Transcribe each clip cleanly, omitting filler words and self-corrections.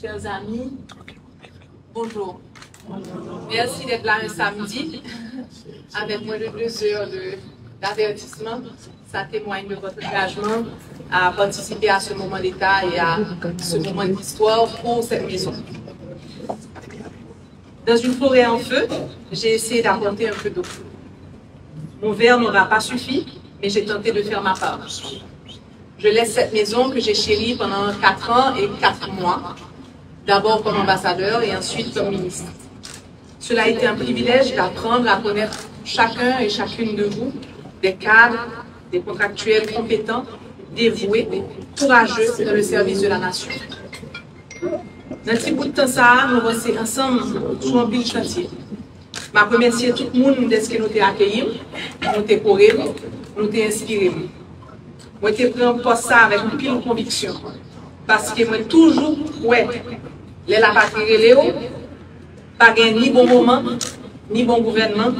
chers amis, bonjour. Merci d'être là un samedi avec moins de 2 heures d'avertissement. Ça témoigne de votre engagement à participer à ce moment d'état et à ce moment d'histoire pour cette maison. Dans une forêt en feu, j'ai essayé d'apporter un peu d'eau. Mon verre n'aura pas suffi, mais j'ai tenté de faire ma part. Je laisse cette maison que j'ai chérie pendant 4 ans et 4 mois, d'abord comme ambassadeur et ensuite comme ministre. Cela a été un privilège d'apprendre à connaître chacun et chacune de vous, des cadres, des contractuels compétents, dévoués, courageux dans le service de la nation. Dans un petit bout de temps, nous avons ensemble sur un pile chantier. Je remercie tout le monde de ce que nous avons accueilli, nous avons décoré, nous avons inspiré. Moi, je pris un poste avec une pile de conviction. Parce que moi, toujours, ouais, les la patrie Léo, pas ni bon moment, ni bon gouvernement,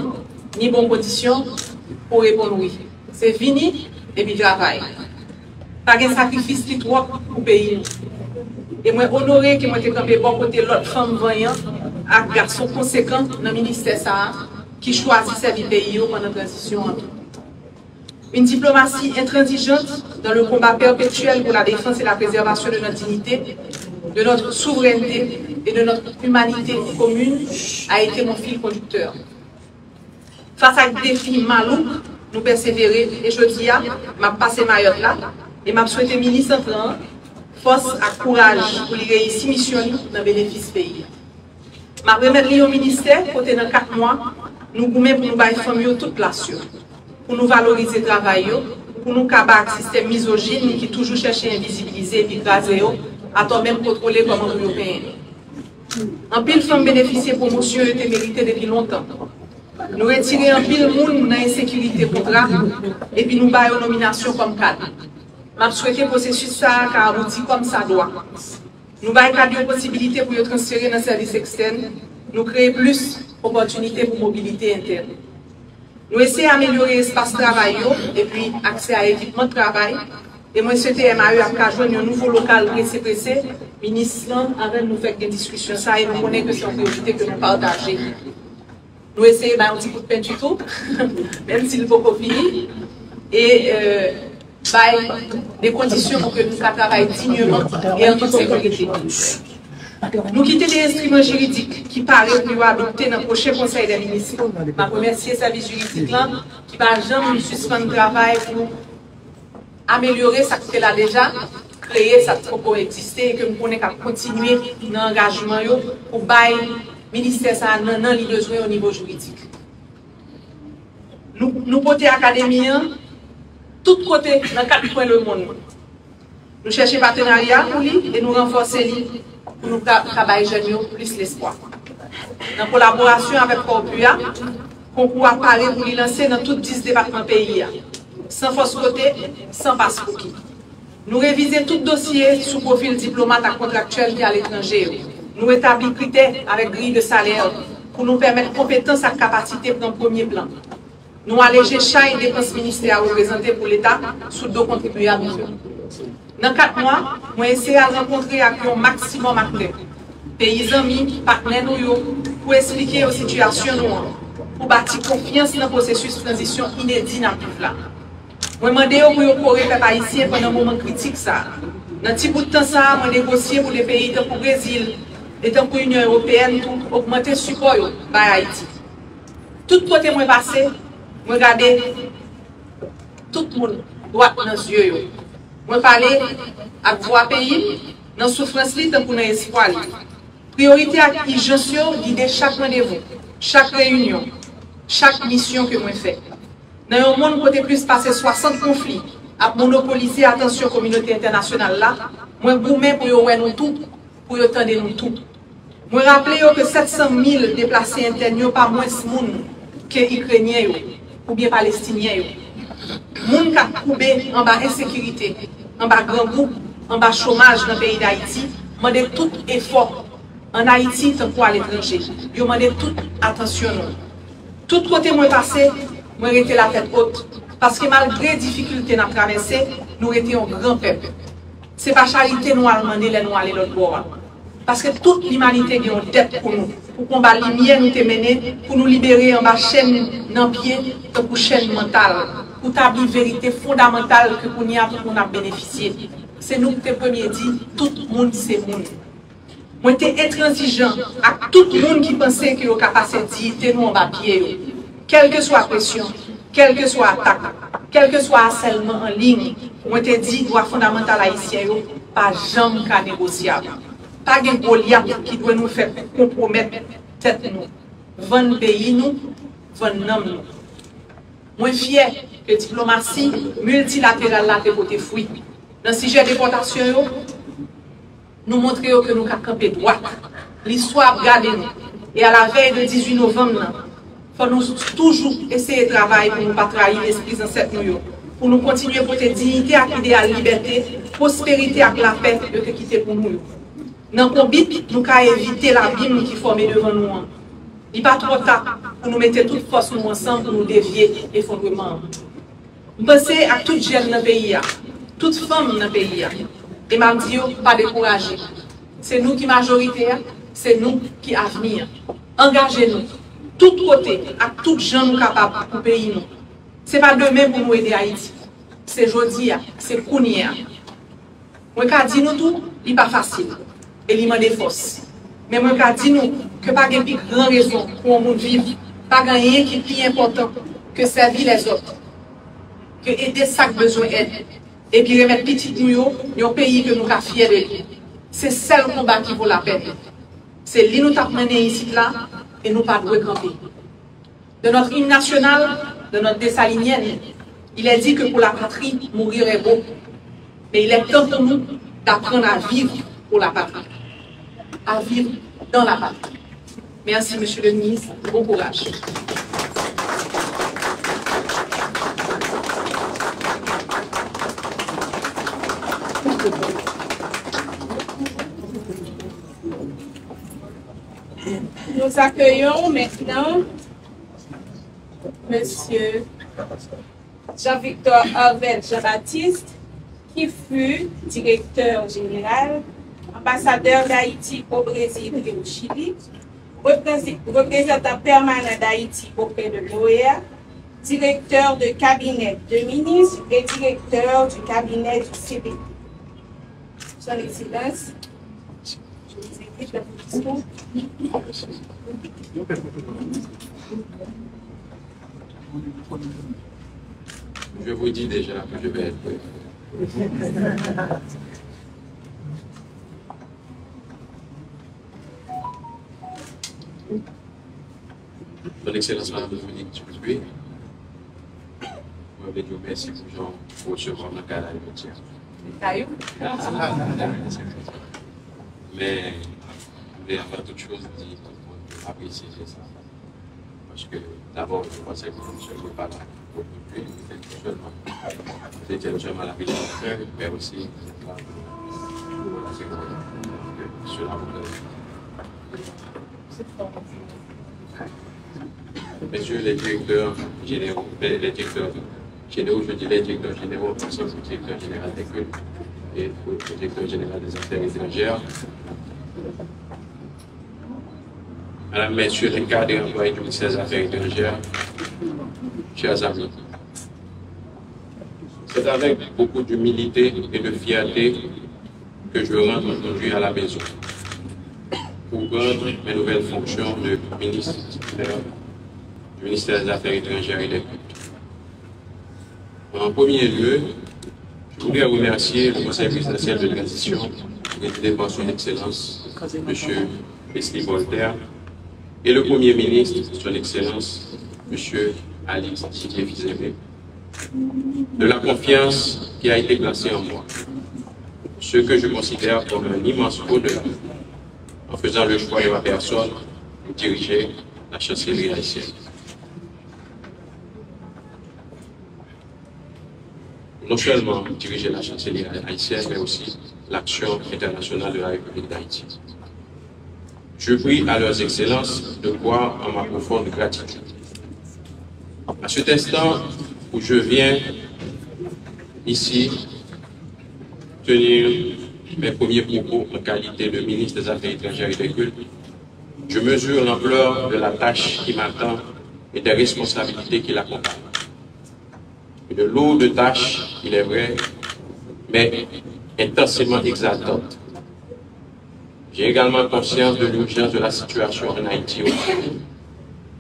ni bonne condition pour répondre oui. C'est fini et puis travail. Pas de sacrifice qui trop pour le pays. Et moi, honoré que moi, j'ai campé bon côté l'autre femme voyante, à garçon conséquent dans le ministère ça, qui choisit servir le pays pendant la transition. Une diplomatie intransigeante dans le combat perpétuel pour la défense et la préservation de notre dignité, de notre souveraineté et de notre humanité commune a été mon fil conducteur. Face à des défis malouks, nous persévérer et je dis à m'a passé Mayotte là et m'a souhaité ministre entrant force et courage pour les réussir mission dans le bénéfice pays. M'a remettre au ministère côté dans 4 mois nous goumé pour nous bailler famille toute place pour nous valoriser le travail pour nous combattre le système misogyne qui toujours cherche à invisibiliser et écraser à toi même contrôler comme européen. En pile femme bénéficier de promotion était méritée depuis longtemps. Nous retirer en pile monde dans l'insécurité pour et puis nous bailler une nomination comme cadre. Je souhaite le processus ça car abouti comme ça doit. Nous bailler cadre possibilité pour transférer dans le service externe, nous créer plus d'opportunités pour mobilité interne. Nous essayons d'améliorer l'espace de travail et puis accès à l'équipement de travail. Et moi, je souhaite MAE à joindre un nouveau local pressé, ministre, avant de nous faire des discussions ça et nous connaissons que c'est une priorité que nous partageons. Nous essayons un petit coup de peinture tout, même s'il faut pas finir, et des conditions pour que nous travaillions dignement et en toute sécurité. Nous quittons les instruments juridiques qui paraissent plus adoptés dans le prochain conseil des ministres. Je remercie le service juridique là, qui va jamais suspendre le travail pour améliorer ce qui est là déjà, créer ça qui peut exister et que nous pouvons continuer dans l'engagement pour bailler le ministère ça dans les besoins au niveau juridique. Nous côté académien, tout côté dans 4 coins du monde. Nous cherchons partenariat pour lui et nous renforcer lui pour nous travailler jeunes plus l'espoir. En collaboration avec Corpua, concours apparaît pour lui lancer dans tous 10 départements pays. Sans force côté, sans passeport. Nous révisons tout dossier sous profil diplomate à contractuel qui est à l'étranger. Nous établissons critères avec grille de salaire pour nous permettre compétence et capacité pour un premier plan. Nous alléger chaque dépense ministérielle représentée pour l'État sous 2 contribuables. Dans 4 mois, nous essayons de rencontrer avec un maximum d'acteurs, pays amis, partenaires pour expliquer aux situations pour bâtir confiance dans le processus de transition inédit dans tout là. Je demande pour le peuple haïtien pendant un moment critique. Dans un petit bout de temps, je négocie pour les pays comme le Brésil et pour l'Union européenne pour augmenter le support à Haïti. Tout côté moi passé, je regarde tout le monde droit dans les yeux. Je parle avec voix pays, dans la souffrance, dans l'espoir. Priorité à l'urgence, guider chaque rendez-vous, chaque réunion, chaque mission que je fais. Dans un monde côté plus passé 60 conflits, à monopoliser l'attention communauté internationale là, moi gourmet pour nous nous tout, pour nous tendre nous tout. Moi rappeler que 700 000 déplacés internes pas moins de monde que Ukrainiens ou bien Palestiniens. Moun qui a coupé en bas insécurité, en bas grand groupe, en bas chômage dans le pays d'Haïti, demandé tout effort en Haïti tant qu'à l'étranger. Ils demandé toute attention. Tout côté moi passé, moi j'étais la tête haute. Parce que malgré les difficultés à traverser, nous étions un grand peuple. Ce n'est pas charité nous à demander les nous aller l'autre bord. Parce que toute l'humanité a une dette pour nous. Pour combattre la lumière nous mener, pour nous libérer en bas chaîne dans pied, pour chaîne mentale. Pour établir une vérité fondamentale que pour nous a bénéficié. C'est nous qui avons premier dit, tout le monde c'est monde. Moi, j'étais intransigeant à tout le monde qui pensait qu'il y a capacité de nous en bas pied. Quelle que soit la pression, quelle que soit l'attaque, quel que soit le harcèlement en ligne, moi, je dit, droit fondamental haïtien, pas jamais négociable. Pas de Goliath qui doit nous faire compromettre tête nous. 20 pays nous, 20 noms nous. Moi, fier que la diplomatie multilatérale là, côté fruit. Dans le sujet de déportation, nous montrons que nous avons campé droit. L'histoire garde nous. Et à la veille du 18 novembre, il faut nous toujours essayer de travailler pour ne pas trahir l'esprit ancêtre nous. Pour nous continuer à porter dignité à l'idéal liberté, prospérité à la paix que quitter pour nous. Dans le combat, nous avons évité l'abîme qui formait devant nous. Il n'est pas trop tard pour nous mettre toutes forces nous ensemble pour nous dévier l'effondrement. Nous pensons à toutes jeunes dans le pays, toutes femmes dans le pays. Et je dis, pas décourager. C'est nous qui majoritaires, c'est nous qui avenir. Engagez-nous, tous côtés, à toutes gens nous capables pour le pays. Ce n'est pas demain pour nous aider Haïti. C'est aujourd'hui, c'est Kounia. Moi, je dis nous tout, il n'est pas facile. Et il m'a des forces. Mais moi, je dis nous que pas de plus grande raison pour nous vivre, pas rien qui est plus important que servir les autres, que aider ceux qui ont besoin d'aide. Et puis remettre petit nous dans un pays que nous sommes fiers de lui. C'est le seul combat qui vaut la peine. C'est lui nous avons mené ici là et nous pas de camper. De notre hymne national, de notre dessalinienne, il est dit que pour la patrie, mourir est beau. Mais il est temps pour nous d'apprendre à vivre pour la patrie. À vivre dans la patrie. Merci, monsieur le ministre. Bon courage. Nous accueillons maintenant monsieur Jean-Victor Harvel Jean-Baptiste, qui fut directeur général, ambassadeur d'Haïti au Brésil et au Chili, représentant permanent d'Haïti auprès de l'OEA, directeur de cabinet de ministre et directeur du cabinet du CB. Son Excellence, je vous invite à votre discours. Je vous dis déjà que je vais être bref. Son Excellence Madame Dominique Dupuis, je voulais dire merci pour recevoir dans le cadre de mais je voulais avant toute chose dire pour apprécier ça. Parce que d'abord, je pensais que je ne suis pas là pour j'étais seulement la ville de mais aussi sur la Messieurs les directeurs généraux, je dis les directeurs généraux, parce que le directeur général des cultes et le directeur général des affaires étrangères, Madame, Messieurs les cadres et employés du ministère des Affaires étrangères, chers amis, c'est avec beaucoup d'humilité et de fierté que je rentre aujourd'hui à la maison pour prendre mes nouvelles fonctions de ministre du ministère des Affaires étrangères et des cultes. En premier lieu, je voulais remercier le Conseil présidentiel de transition, présidé par son Excellence, M. Wesley Voltaire, et le Premier ministre, son Excellence, M. Alix Fizeme, de la confiance qui a été placée en moi, ce que je considère comme un immense honneur en faisant le choix de ma personne pour diriger la chancellerie haïtienne. Non seulement diriger la chancellerie haïtienne, mais aussi l'action internationale de la République d'Haïti. Je prie à leurs excellences de croire en ma profonde gratitude. À cet instant où je viens ici tenir mes premiers propos en qualité de ministre des Affaires étrangères et des cultes, je mesure l'ampleur de la tâche qui m'attend et des responsabilités qui l'accompagnent. Une lourde tâche, il est vrai, mais intensément exaltante. J'ai également conscience de l'urgence de la situation en Haïti aujourd'hui,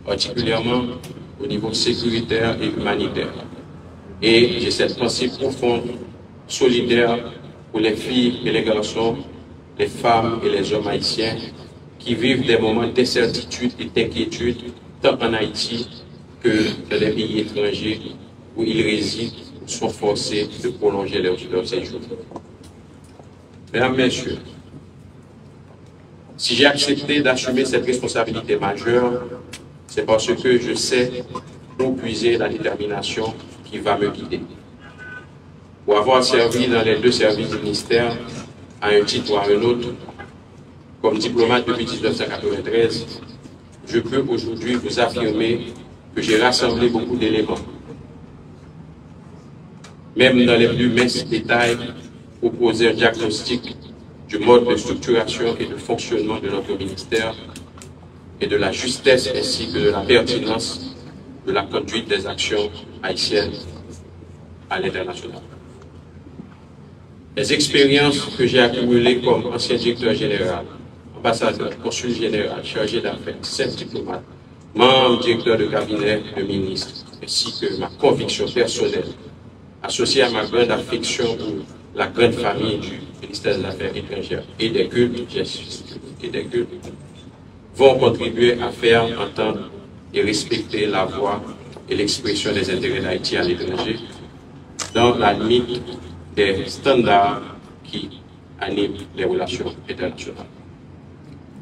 particulièrement au niveau sécuritaire et humanitaire. Et j'ai cette pensée profonde, solidaire pour les filles et les garçons, les femmes et les hommes haïtiens qui vivent des moments d'incertitude et d'inquiétude tant en Haïti que dans les pays étrangers où ils résident ou sont forcés de prolonger leur séjour. Mesdames, Messieurs, si j'ai accepté d'assumer cette responsabilité majeure, c'est parce que je sais où puiser la détermination qui va me guider. Pour avoir servi dans les deux services du ministère, à un titre ou à un autre, comme diplomate depuis 1993, je peux aujourd'hui vous affirmer que j'ai rassemblé beaucoup d'éléments. Même dans les plus minces détails, proposer un diagnostic du mode de structuration et de fonctionnement de notre ministère et de la justesse ainsi que de la pertinence de la conduite des actions haïtiennes à l'international. Les expériences que j'ai accumulées comme ancien directeur général, ambassadeur, consul général, chargé d'affaires, chef diplomate, membre directeur de cabinet de ministre, ainsi que ma conviction personnelle, associée à ma grande affection pour la grande famille du ministère des Affaires étrangères et des cultes, vont contribuer à faire entendre et respecter la voix et l'expression des intérêts d'Haïti à l'étranger dans la limite des standards qui animent les relations internationales.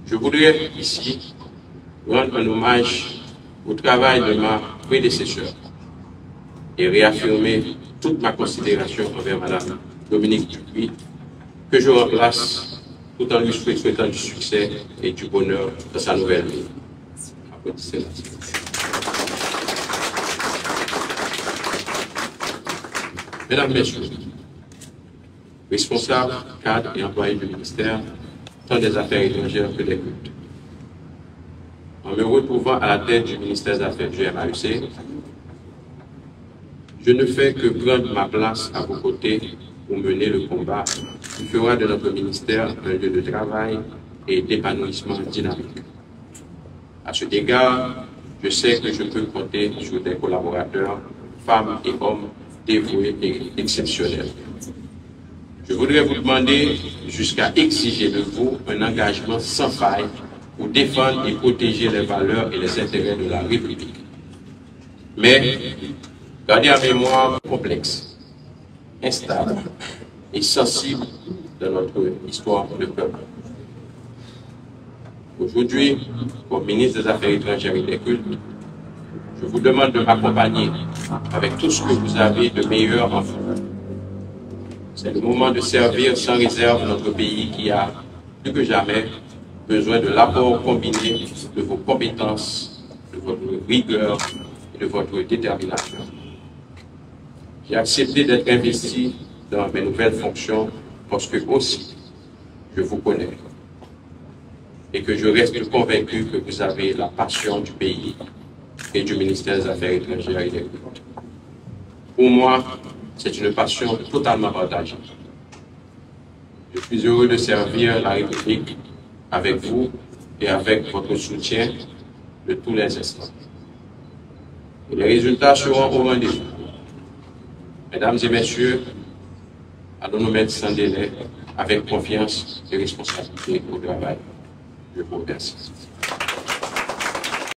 Je voudrais ici rendre un hommage au travail de ma prédécesseur et réaffirmer toute ma considération envers Mme Dominique Dupuis, que je remplace tout en lui souhaitant du succès et du bonheur dans sa nouvelle vie. Applaudissez-la. Mesdames, Messieurs, responsables, cadres et employés du ministère, tant des Affaires étrangères que des cultes. En me retrouvant à la tête du ministère des Affaires du MAEC, je ne fais que prendre ma place à vos côtés pour mener le combat qui fera de notre ministère un lieu de travail et d'épanouissement dynamique. À cet égard, je sais que je peux compter sur des collaborateurs, femmes et hommes dévoués et exceptionnels. Je voudrais vous demander jusqu'à exiger de vous un engagement sans faille pour défendre et protéger les valeurs et les intérêts de la République. Mais gardez en mémoire complexe, instable et sensible de notre histoire de peuple. Aujourd'hui, comme ministre des Affaires étrangères et des cultes, je vous demande de m'accompagner avec tout ce que vous avez de meilleur en vous. C'est le moment de servir sans réserve notre pays qui a, plus que jamais, besoin de l'apport combiné de vos compétences, de votre rigueur et de votre détermination. J'ai accepté d'être investi dans mes nouvelles fonctions parce que aussi, je vous connais et que je reste convaincu que vous avez la passion du pays et du ministère des Affaires étrangères et des cultes. Pour moi, c'est une passion totalement partagée. Je suis heureux de servir la République avec vous et avec votre soutien de tous les instants. Et les résultats seront au rendez-vous. Mesdames et messieurs, allons nous mettre sans délai, avec confiance et responsabilité au travail. Je vous remercie.